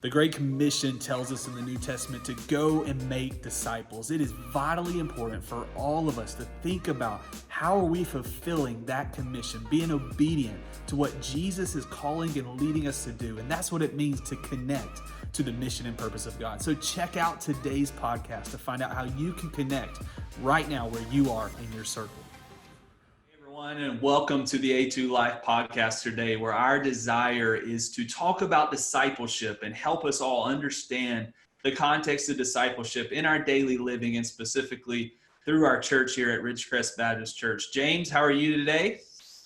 The Great Commission tells us in the New Testament to go and make disciples. It is vitally important for all of us to think about how are we fulfilling that commission, being obedient to what Jesus is calling and leading us to do. And that's what it means to connect to the mission and purpose of God. So check out today's podcast to find out how you can connect right now where you are in your circle. And welcome to the A2 Life podcast today, where our desire is to talk about discipleship and help us all understand the context of discipleship in our daily living and specifically through our church here at Ridgecrest Baptist Church. James, how are you today?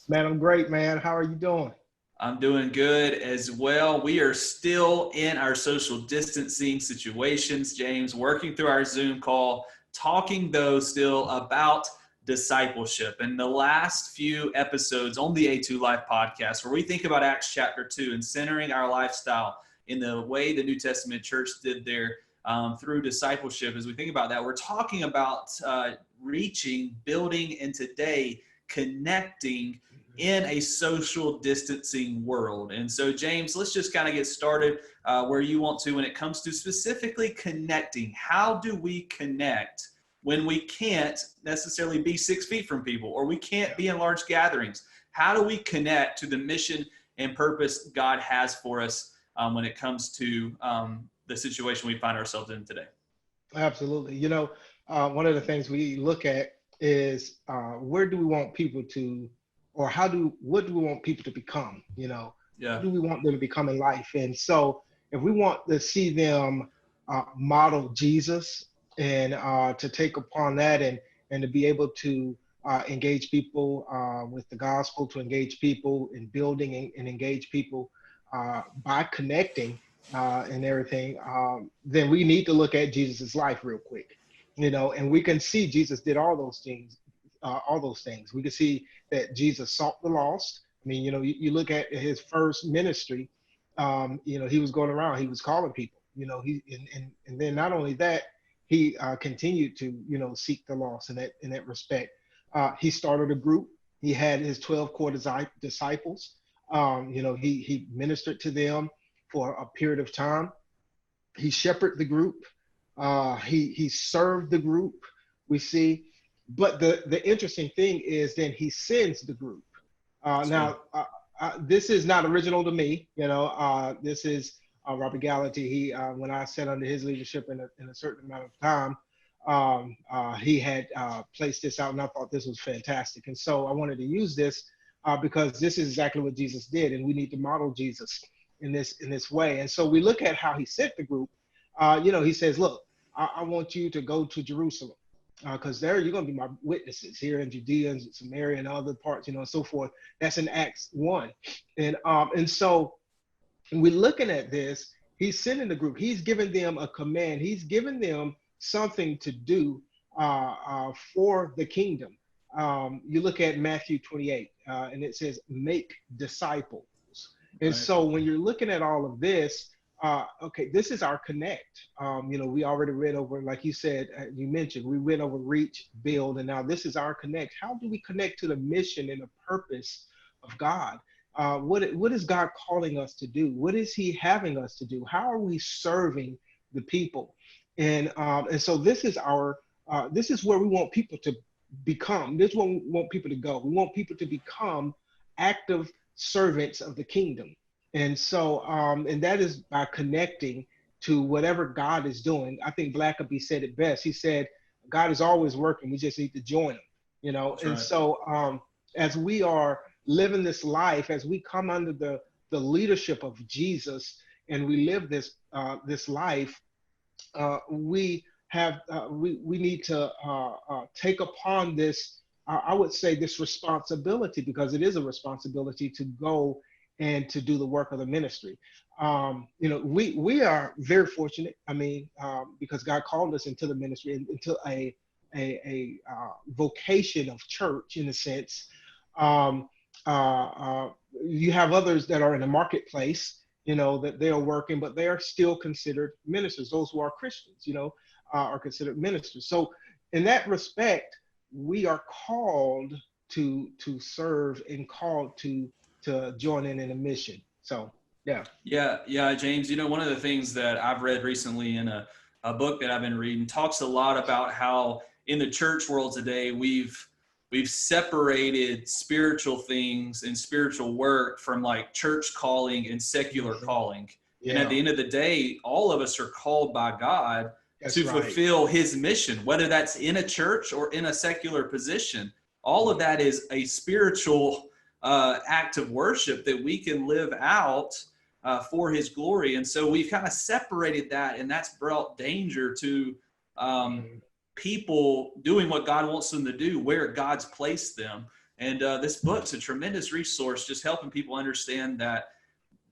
Man, I'm great, man. How are you doing? I'm doing good as well. We are still in our social distancing situations, James, working through our Zoom call, talking though still about discipleship. And the last few episodes on the A2 Life podcast, where we think about Acts chapter 2 and centering our lifestyle in the way the New Testament church did there through discipleship. As we think about that, we're talking about reaching, building, and today connecting in a social distancing world. And so, James, let's just kind of get started where you want to when it comes to specifically connecting. How do we connect when we can't necessarily be 6 feet from people, or we can't be in large gatherings? How do we connect to the mission and purpose God has for us when it comes to the situation we find ourselves in today? Absolutely. One of the things we look at is where do we want people to, or what do we want people to become? What do we want them to become in life? And so if we want to see them model Jesus, and to take upon that and to be able to engage people with the gospel, to engage people in building and engage people by connecting and everything, then we need to look at Jesus's life real quick, and we can see Jesus did all those things. We can see that Jesus sought the lost. I mean, you look at his first ministry, he was going around, he was calling people, and then not only that, he continued to, seek the lost in that respect. He started a group. He had his 12 core disciples. He ministered to them for a period of time. He shepherded the group. He served the group, we see. But the interesting thing is then he sends the group. This is not original to me. This is Robert Gallaty. He, when I sat under his leadership in a certain amount of time, he had placed this out, and I thought this was fantastic. And so I wanted to use this because this is exactly what Jesus did, and we need to model Jesus in this way. And so we look at how he sent the group. He says, "Look, I want you to go to Jerusalem, because there you're going to be my witnesses here in Judea and Samaria and other parts, and so forth." That's in Acts 1, and so. We're looking at this, he's sending the group, he's giving them a command, he's giving them something to do for the kingdom. You look at Matthew 28, and it says, make disciples. And right. So when you're looking at all of this, okay, this is our connect. We already read over, like you said, you mentioned, we went over reach, build, and now this is our connect. How do we connect to the mission and the purpose of God? What is God calling us to do? What is he having us to do? How are we serving the people? And so this is this is where we want people to become. This is where we want people to go. We want people to become active servants of the kingdom. And so, and that is by connecting to whatever God is doing. I think Blackaby said it best. He said, God is always working. We just need to join him, That's and right. So as we are living this life, as we come under the leadership of Jesus and we live this life, we need to take upon this, I would say, this responsibility, because it is a responsibility to go and to do the work of the ministry. We are very fortunate. I mean, because God called us into the ministry, into a vocation of church, in a sense. You have others that are in the marketplace, that they are working, but they are still considered ministers. Those who are Christians, are considered ministers. So in that respect, we are called to serve and called to join in a mission. So Yeah. Yeah, James. One of the things that I've read recently in a book that I've been reading talks a lot about how in the church world today we've separated spiritual things and spiritual work from like church calling and secular Mhm. calling. And at Yeah. the end of the day, all of us are called by God That's to right. fulfill his mission, whether that's in a church or in a secular position. All of that is a spiritual act of worship that we can live out for his glory. And so we've kind of separated that, and that's brought danger to Mhm. people doing what God wants them to do, where God's placed them. And this book's a tremendous resource, just helping people understand that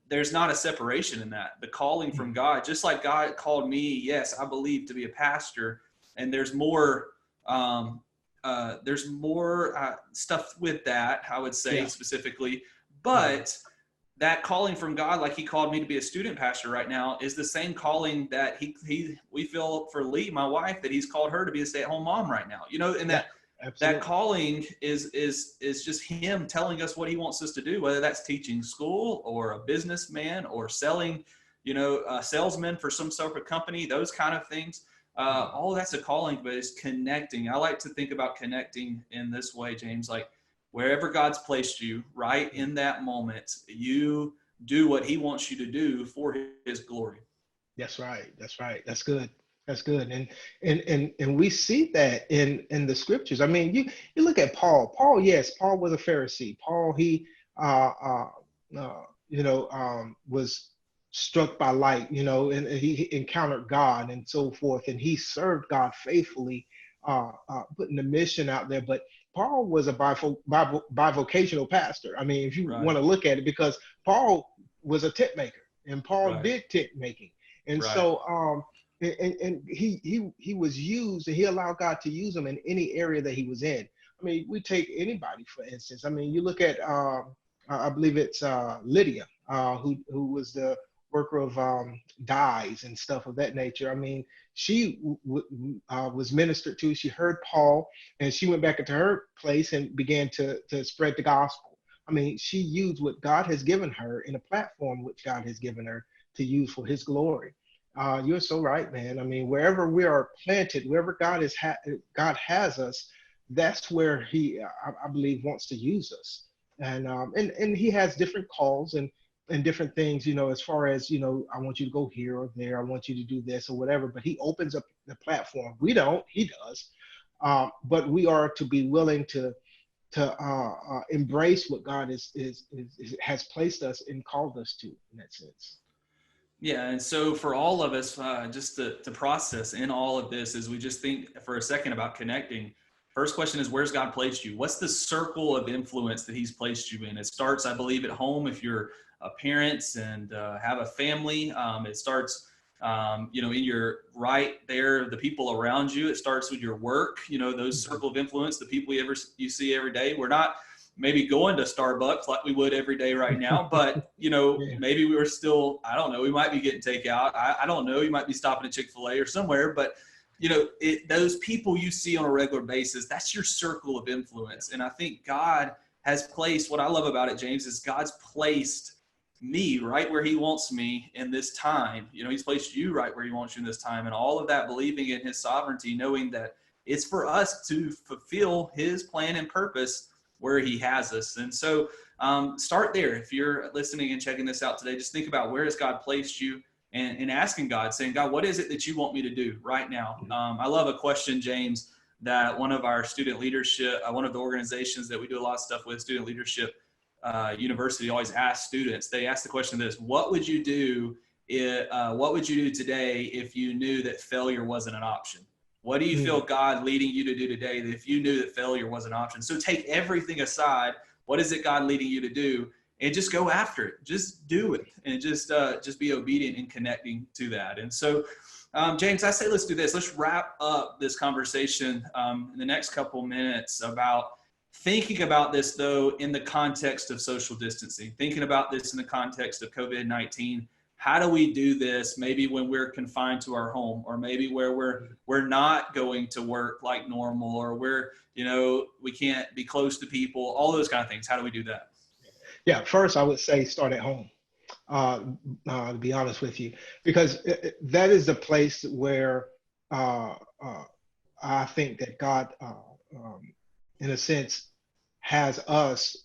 there's not a separation in that. The calling from God, just like God called me, yes, I believe, to be a pastor, and um, there's more stuff with that, I would say Yeah. specifically, Mhm. but that calling from God, like he called me to be a student pastor right now, is the same calling that we feel for Lee, my wife, that he's called her to be a stay-at-home mom right now. And Yeah. that Absolutely. calling is just him telling us what he wants us to do, whether that's teaching school or a businessman or selling, a salesman for some sort of company, those kind of things. Mhm. All that's a calling, but it's connecting. I like to think about connecting in this way, James, like wherever God's placed you, right in that moment, you do what he wants you to do for his glory. That's right. That's right. That's good. That's good. And we see that in the scriptures. I mean, you look at Paul. Paul, yes, Paul was a Pharisee. Paul, he was struck by light, and he encountered God and so forth, and he served God faithfully, putting the mission out there. But Paul was a bivocational pastor. I mean, if you Right, want to look at it, because Paul was a tent maker, and Paul right, did tent making. And right, so and he was used, and he allowed God to use him in any area that he was in. I mean, we take anybody for instance. I mean, you look at I believe it's Lydia, who was the worker of dyes and stuff of that nature. I mean, she was ministered to. She heard Paul, and she went back into her place and began to spread the gospel. I mean, she used what God has given her in a platform which God has given her to use for His glory. You're so right, man. I mean, wherever we are planted, wherever God has us, that's where He, I believe, wants to use us. And He has different calls and different things, as far as I want you to go here or there, I want you to do this or whatever. But He opens up the platform. We don't. He does. But we are to be willing to embrace what God has placed us and called us to in that sense. Yeah, and so for all of us, just to process in all of this, as we just think for a second about connecting. First question is, where's God placed you? What's the circle of influence that He's placed you in? It starts, I believe, at home. If you're parents and have a family, it starts, in your right there, the people around you. It starts with your work. Those Mhm. circle of influence, the people you see every day. We're not maybe going to Starbucks like we would every day right now, but Yeah. maybe we were still, I don't know, we might be getting takeout. I don't know. You might be stopping at Chick-fil-A or somewhere, but those people you see on a regular basis, that's your circle of influence. And I think God has placed, what I love about it, James, is God's placed me right where he wants me in this time. He's placed you right where he wants you in this time, and all of that, believing in his sovereignty, knowing that it's for us to fulfill his plan and purpose where he has us. And so start there. If you're listening and checking this out today, just think about, where has God placed you, and asking God, saying, God, what is it that you want me to do right now? I love a question, James, that one of our student leadership, one of the organizations that we do a lot of stuff with, student leadership university, always asks students. They ask the question of this: what would you do what would you do today if you knew that failure wasn't an option? What do you feel Mm. God leading you to do today that if you knew that failure was an option? So take everything aside. What is it God leading you to do? And just go after it. Just do it, and just be obedient in connecting to that. And so, James, I say let's do this. Let's wrap up this conversation in the next couple minutes about thinking about this, though, in the context of social distancing, thinking about this in the context of COVID-19. How do we do this maybe when we're confined to our home, or maybe where we're not going to work like normal, or we can't be close to people, all those kind of things? How do we do that? Yeah, first I would say start at home. uh, to be honest with you, because that is the place where uh, uh, I think that God, in a sense, has us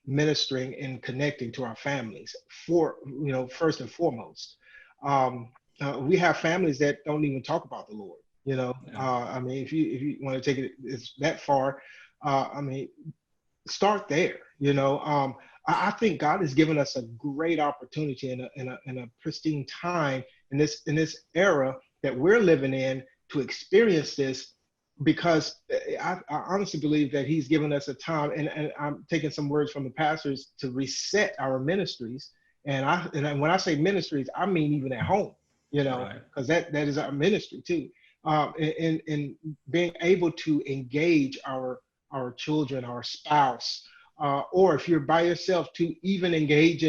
ministering and connecting to our families for, first and foremost. Um, we have families that don't even talk about the Lord. Yeah, I mean, if you want to take it that far, I mean, start there. I think God has given us a great opportunity in a pristine time in this era that we're living in to experience this, because I honestly believe that He's given us a time, and I'm taking some words from the pastors, to reset our ministries. And when I say ministries, I mean even at home, right. because that is our ministry too. In being able to engage our children, our spouse, or if you're by yourself, to even engage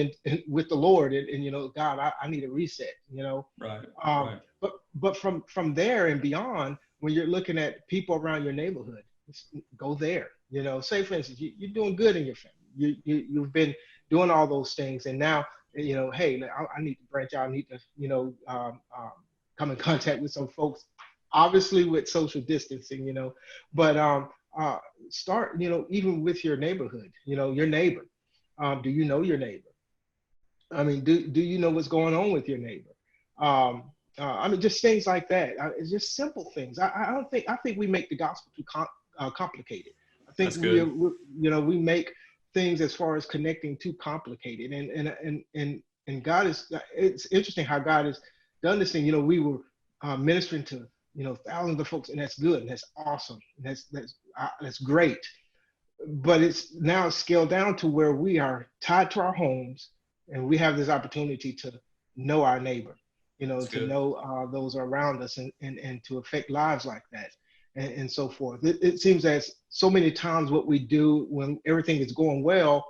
with the Lord, and God, I need a reset. Right, Um, right. but from there and beyond, when you're looking at people around your neighborhood, go there. Say for instance, you're doing good in your family. You've been doing all those things, and now hey, I need to branch out. I need to come in contact with some folks, obviously with social distancing. But uh, start, even with your neighborhood, your neighbor. Do you know your neighbor? I mean, do you know what's going on with your neighbor? I mean, just things like that. It's just simple things. I don't think I think we make the gospel too complicated. I think That's good. we make things as far as connecting too complicated. And God is. It's interesting how God has done this thing. We were ministering to thousands of folks, and that's good, and that's awesome, and that's great. But it's now scaled down to where we are tied to our homes, and we have this opportunity to know our neighbor, That's to good. know those around us, and to affect lives like that, and so forth. It seems as so many times what we do when everything is going well,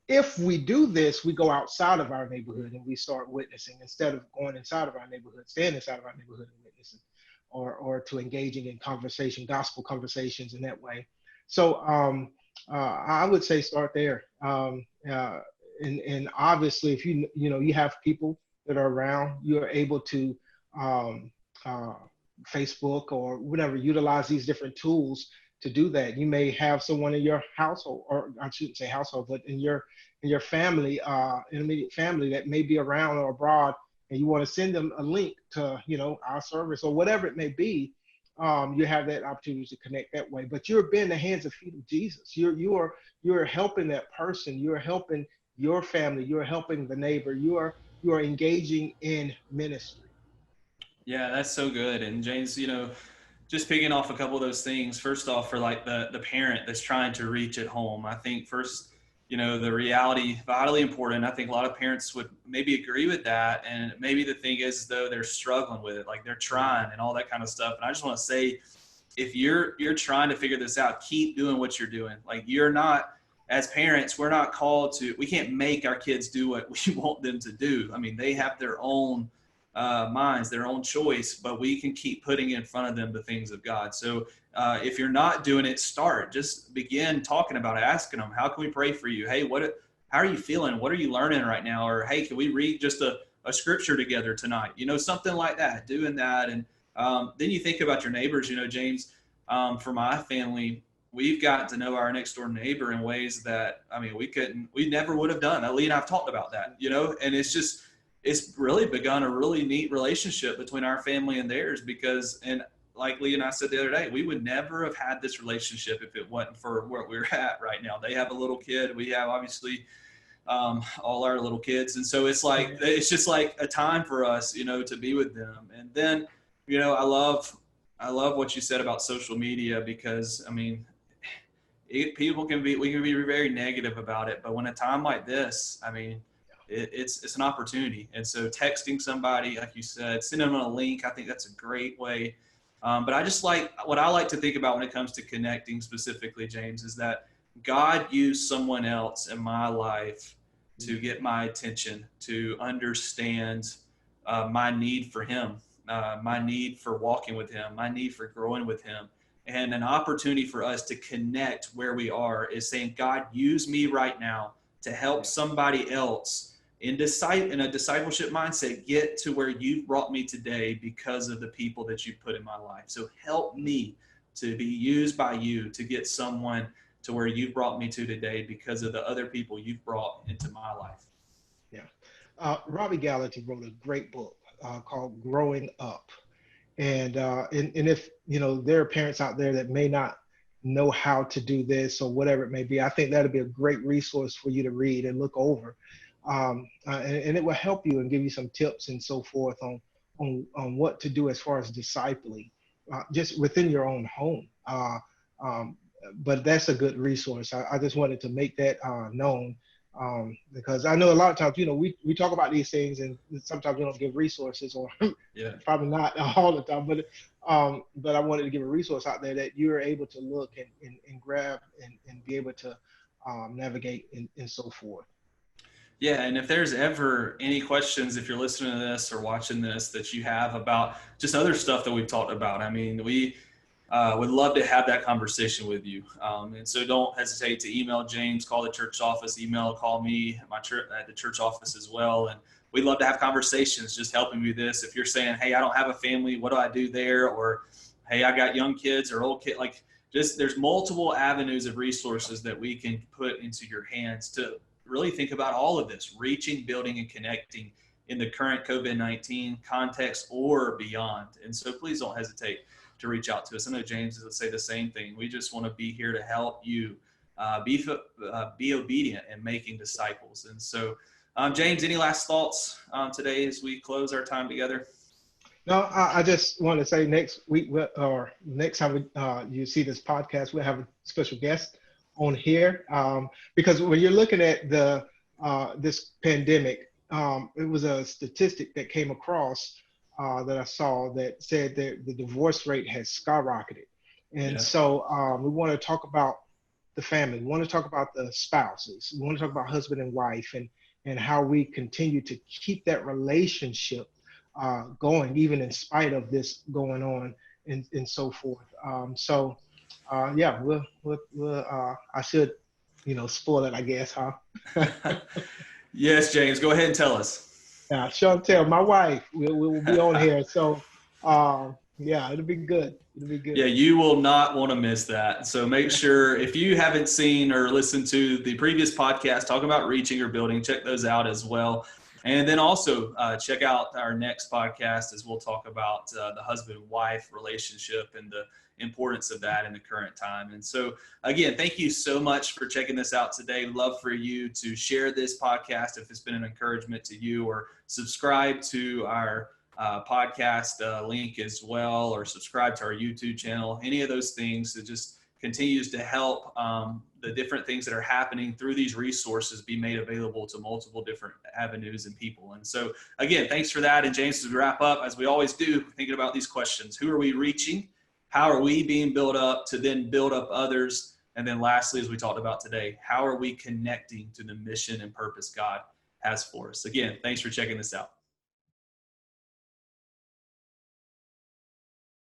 if we do this, we go outside of our neighborhood and we start witnessing, instead of going inside of our neighborhood, staying inside of our neighborhood and witnessing, or to engaging in conversation, gospel conversations in that way. So I would say start there. And obviously, if you have people that are around, you're able to um, uh, Facebook or whatever, utilize these different tools to do that. You may have someone in your household, or I shouldn't say household, but in your family, immediate family, that may be around or abroad, and you want to send them a link to our service or whatever it may be. You have that opportunity to connect that way. But you're being the hands and feet of Jesus. You're helping that person. You're helping your family. You're helping the neighbor. You are engaging in ministry. Yeah, that's so good. And James, just picking off a couple of those things. First off, for like the parent that's trying to reach at home, I think first, the reality vitally important. I think a lot of parents would maybe agree with that, and maybe the thing is though they're struggling with it, like they're trying and all that kind of stuff. And I just want to say, if you're trying to figure this out, keep doing what you're doing. Like you're not, as parents, we're not called to, we can't make our kids do what we want them to do. I mean, they have their own minds, their own choice, but we can keep putting in front of them the things of God. So if you're not doing it, start. Just begin talking about it, asking them, how can we pray for you? Hey, how are you feeling? What are you learning right now? Or hey, can we read just a scripture together tonight? Something like that, doing that. And then you think about your neighbors, James, for my family, we've got to know our next door neighbor in ways that, I mean, we never would have done. Lee and I've talked about that, and it's really begun a really neat relationship between our family and theirs, because, and like Lee and I said the other day, we would never have had this relationship if it wasn't for where we're at right now. They have a little kid. We have obviously all our little kids. And so it's just like a time for us, to be with them. And then, I love what you said about social media, because I mean, we can be very negative about it, but when a time like this, I mean, it's an opportunity. And so texting somebody, like you said, sending them a link, I think that's a great way. But I just like, what I like to think about when it comes to connecting specifically, James, is that God used someone else in my life to get my attention, to understand my need for Him, my need for walking with Him, my need for growing with Him. And an opportunity for us to connect where we are is saying, God, use me right now to help Yeah. somebody else in a discipleship mindset, get to where you've brought me today because of the people that you put in my life. So help me to be used by you to get someone to where you've brought me to today because of the other people you've brought into my life. Yeah. Robbie Gallaty wrote a great book called Growing Up. And if, there are parents out there that may not know how to do this or whatever it may be, I think that'd be a great resource for you to read and look over. And it will help you and give you some tips and so forth on what to do as far as discipling, just within your own home. But that's a good resource. I just wanted to make that known, because I know a lot of times, we talk about these things and sometimes we don't give resources, or Yeah. probably not all the time, but I wanted to give a resource out there that you're able to look and grab and be able to navigate and so forth. Yeah, and if there's ever any questions, if you're listening to this or watching this, that you have about just other stuff that we've talked about, I mean, we would love to have that conversation with you. And so don't hesitate to email James, call the church office, call me at the church office as well. And we'd love to have conversations just helping you this. If you're saying, hey, I don't have a family, what do I do there? Or, hey, I got young kids or old kids. Like, just there's multiple avenues of resources that we can put into your hands to really think about all of this, reaching, building, and connecting in the current COVID-19 context or beyond. And so please don't hesitate to reach out to us. I know James would say the same thing. We just want to be here to help you be obedient and making disciples. And so, James, any last thoughts today as we close our time together? No, I just want to say next week or next time you see this podcast, we'll have a special guest on here, because when you're looking at this pandemic, it was a statistic that came across that I saw that said that the divorce rate has skyrocketed. And so we want to talk about the family. We want to talk about the spouses. We want to talk about husband and wife, and how we continue to keep that relationship going, even in spite of this going on and so forth. Yeah, I should, spoil it, I guess, huh? Yes, James, go ahead and tell us. Yeah, Chantel, my wife, will be on here. So, yeah, it'll be good. It'll be good. Yeah, you will not want to miss that. So make sure, if you haven't seen or listened to the previous podcast talking about reaching or building, check those out as well. And then also check out our next podcast as we'll talk about the husband-wife relationship and the importance of that in the current time. And so, again, thank you so much for checking this out today. Love for you to share this podcast if it's been an encouragement to you, or subscribe to our podcast link as well, or subscribe to our YouTube channel. Any of those things that just continues to help the different things that are happening through these resources be made available to multiple different avenues and people. And so, again, thanks for that. And James, as we wrap up, as we always do, thinking about these questions: who are we reaching? How are we being built up to then build up others? And then lastly, as we talked about today, how are we connecting to the mission and purpose God has for us? Again, thanks for checking this out.